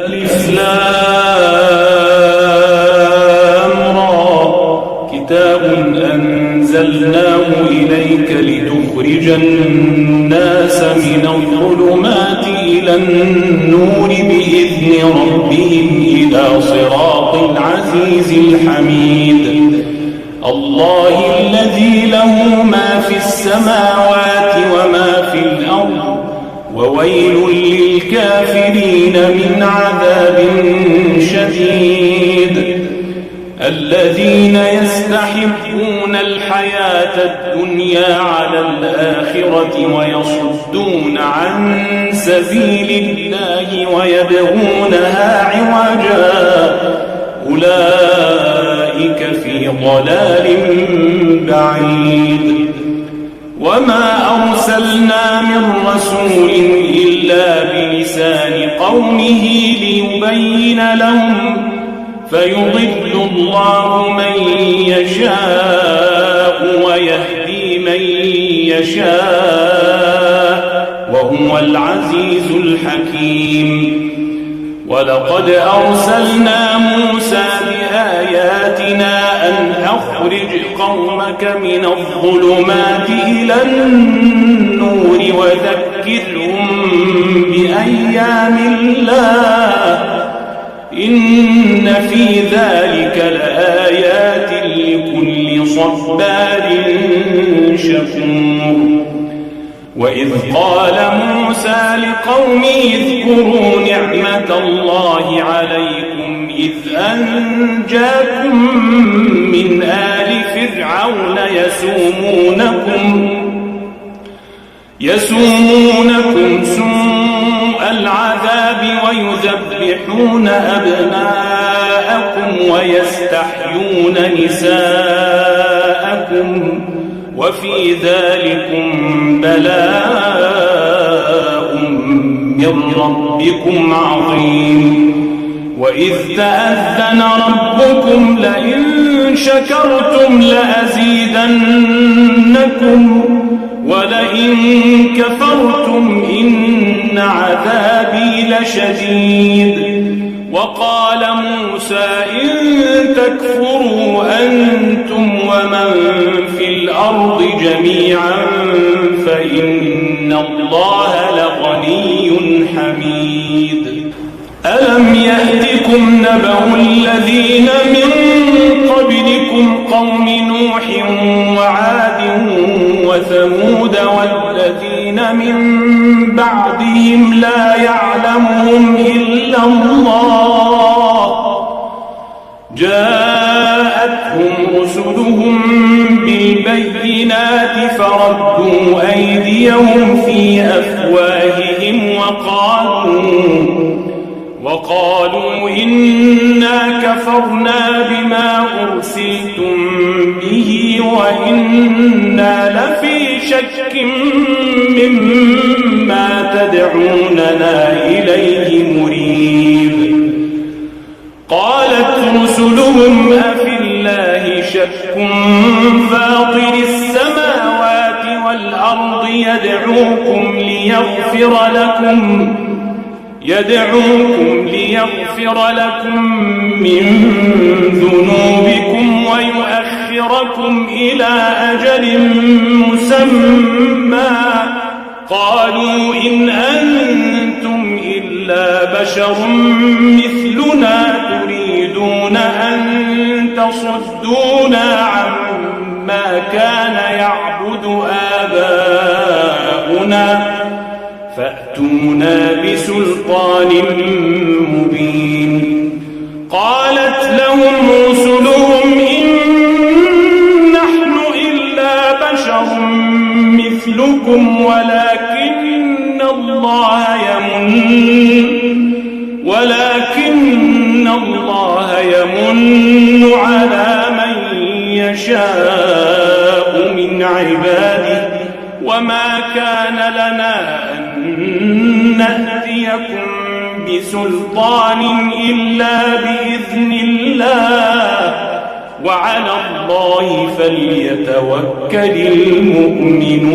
ألف لام را كتاب أنزلناه إليك لتخرج الناس من الظلمات إلى النور بإذن ربهم إلى صراط العزيز الحميد الله الذي له ما في السماوات وما في الأرض وويل للكافرين من عذاب شديد الذين يستحبون الحياة الدنيا على الآخرة ويصدون عن سبيل الله ويبغونها عوجا أولئك في ضلال بعيد وما أرسلنا من رسول إلا بلسان قومه ليبين لهم فيضل الله من يشاء ويهدي من يشاء وهو العزيز الحكيم ولقد أرسلنا موسى بآياتنا أن أخرج قومك من الظلمات إلى النور وذكرهم بأيام الله إن في ذلك لآيات لكل صبار شكور وإذ قال موسى لقومه اذكروا نعمة الله عليكم إذ أنجاكم من آل فرعون يسومونكم سوء العذاب ويذبحون أبناءكم ويستحيون نساءكم وفي ذلكم بلاء من ربكم عظيم وإذ تأذن ربكم لئن شكرتم لأزيدنكم ولئن كفرتم إن عذابي لشديد وقال موسى إن تكفروا أنتم ومن في الأرض جميعا فإن الله لغني حميد ألم يأتكم نبأ الذين من قبلكم قوم نوح وعاد وثمود والذين من بعدهم لا يعلمهم إلا الله جاءتهم رسلهم بالبينات فردوا أيديهم في أفواههم وقالوا إنا كفرنا بما أرسلتم به وإنا لفي شك مما تدعوننا إليه مريب قالت رسلهم أفي الله شك فاطر السماوات والأرض يدعوكم ليغفر لكم من ذنوبكم ويؤخركم إلى أجل مسمى قالوا إن أنتم إلا بشر مثلنا تريدون أن تصدونا عما كان يعبد آباؤنا فأتونا بسلطان مبين قالت لهم رسلهم إن نحن إلا بشر مثلكم ولكن الله يمن على من يشاء من عباده وما كان لنا أن نأتيكم بسلطان إلا بإذن الله وعلى الله فليتوكل المؤمنون